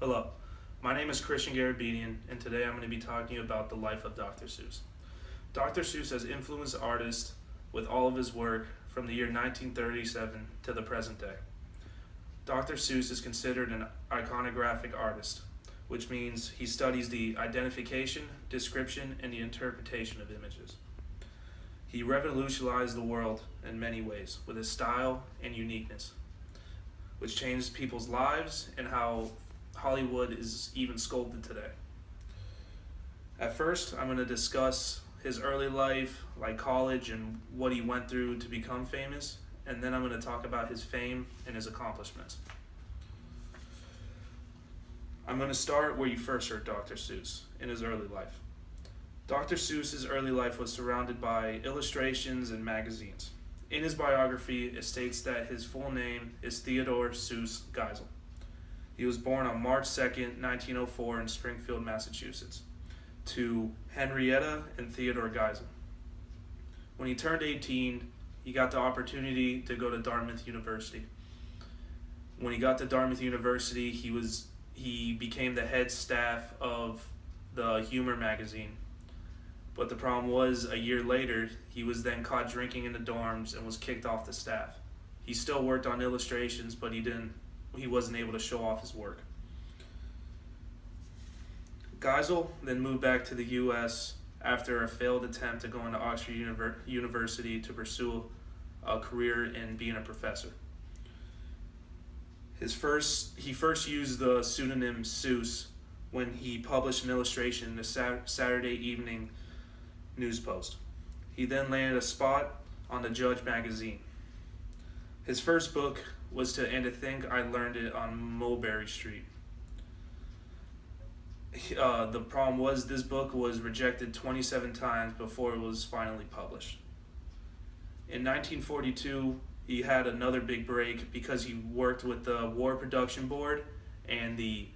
Hello, my name is Christian Garabedian, and today I'm going to be talking about the life of Dr. Seuss. Dr. Seuss has influenced artists with all of his work from the year 1937 to the present day. Dr. Seuss is considered an iconographic artist, which means he studies the identification, description, and the interpretation of images. He revolutionized the world in many ways with his style and uniqueness, which changed people's lives and how Hollywood is even sculpted today. At first, I'm going to discuss his early life, like college, and what he went through to become famous, and then I'm going to talk about his fame and his accomplishments. I'm going to start where you first heard Dr. Seuss, in his early life. Dr. Seuss's early life was surrounded by illustrations and magazines. In his biography, it states that his full name is Theodore Seuss Geisel. He was born on March 2nd, 1904 in Springfield, Massachusetts, to Henrietta and Theodore Geisel. When he turned 18, he got the opportunity to go to Dartmouth University. When he got to Dartmouth University, he became the head staff of the humor magazine. But the problem was, a year later, he was then caught drinking in the dorms and was kicked off the staff. He still worked on illustrations, but he wasn't able to show off his work. Geisel then moved back to the U.S. after a failed attempt to go into Oxford University to pursue a career in being a professor. He first used the pseudonym Seuss when he published an illustration in the Saturday Evening News Post. He then landed a spot on the Judge magazine. His first book was And to Think I Learned It on Mulberry Street. The problem was this book was rejected 27 times before it was finally published. In 1942, he had another big break because he worked with the War Production Board and the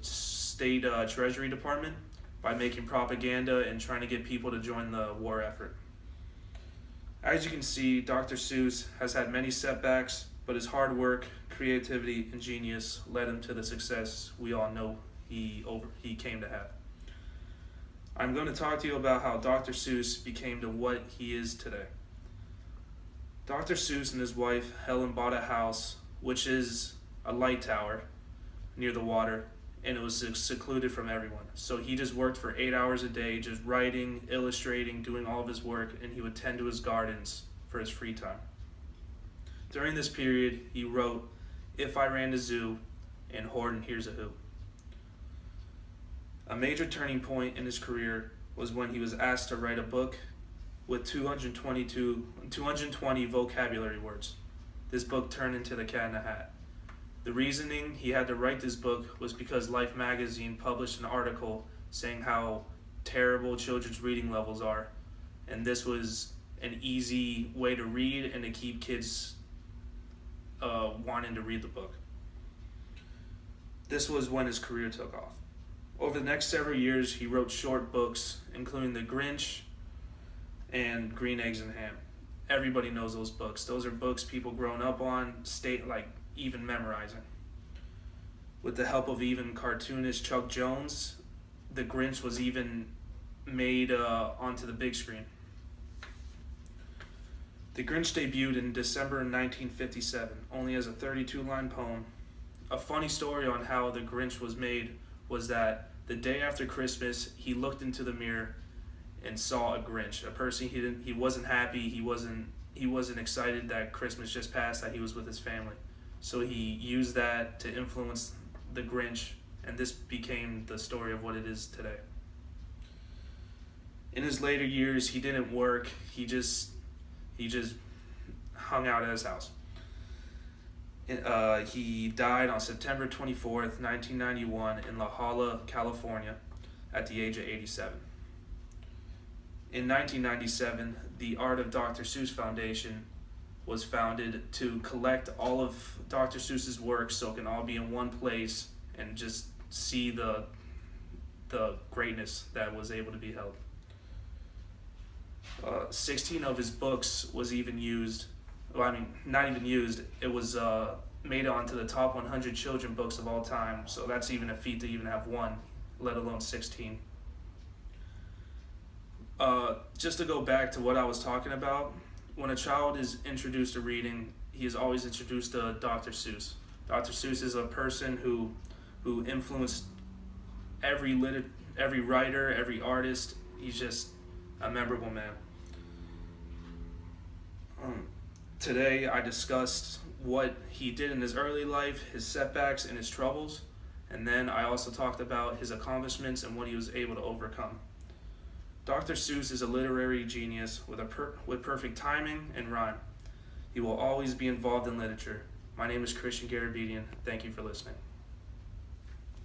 State Treasury Department by making propaganda and trying to get people to join the war effort. As you can see, Dr. Seuss has had many setbacks, but his hard work, creativity, and genius led him to the success we all know he came to have. I'm going to talk to you about how Dr. Seuss became to what he is today. Dr. Seuss and his wife, Helen, bought a house, which is a light tower near the water, and it was secluded from everyone. So he just worked for 8 hours a day, just writing, illustrating, doing all of his work, and he would tend to his gardens for his free time. During this period, he wrote If I Ran the Zoo and Horton Hears a Who. A major turning point in his career was when he was asked to write a book with 220 vocabulary words. This book turned into The Cat in the Hat. The reasoning he had to write this book was because Life magazine published an article saying how terrible children's reading levels are, and this was an easy way to read and to keep kids wanting to read the book. This was when his career took off. Over the next several years, he wrote short books, including The Grinch and Green Eggs and Ham. Everybody knows those books. Those are books people grown up on, even memorizing. With the help of even cartoonist Chuck Jones, The Grinch was even made onto the big screen. The Grinch debuted in December 1957, only as a 32-line poem. A funny story on how The Grinch was made was that the day after Christmas, he looked into the mirror and saw a Grinch, a person he wasn't happy, he wasn't excited that Christmas just passed, that he was with his family. So he used that to influence the Grinch, and this became the story of what it is today. In his later years, he didn't work. He just hung out at his house. He died on September 24th, 1991 in La Jolla, California at the age of 87. In 1997, the Art of Dr. Seuss Foundation was founded to collect all of Dr. Seuss's works so it can all be in one place and just see the greatness that was able to be held. 16 of his books was even used. Well, I mean, not even used. It was made it onto the top 100 children books of all time. So that's even a feat to even have one, let alone 16. Just to go back to what I was talking about, when a child is introduced to reading, he is always introduced to Dr. Seuss. Dr. Seuss is a person who influenced every writer, every artist. He's just a memorable man. Today I discussed what he did in his early life, his setbacks and his troubles, and then I also talked about his accomplishments and what he was able to overcome. Dr. Seuss is a literary genius with perfect timing and rhyme. He will always be involved in literature. My name is Christian Garabedian. Thank you for listening.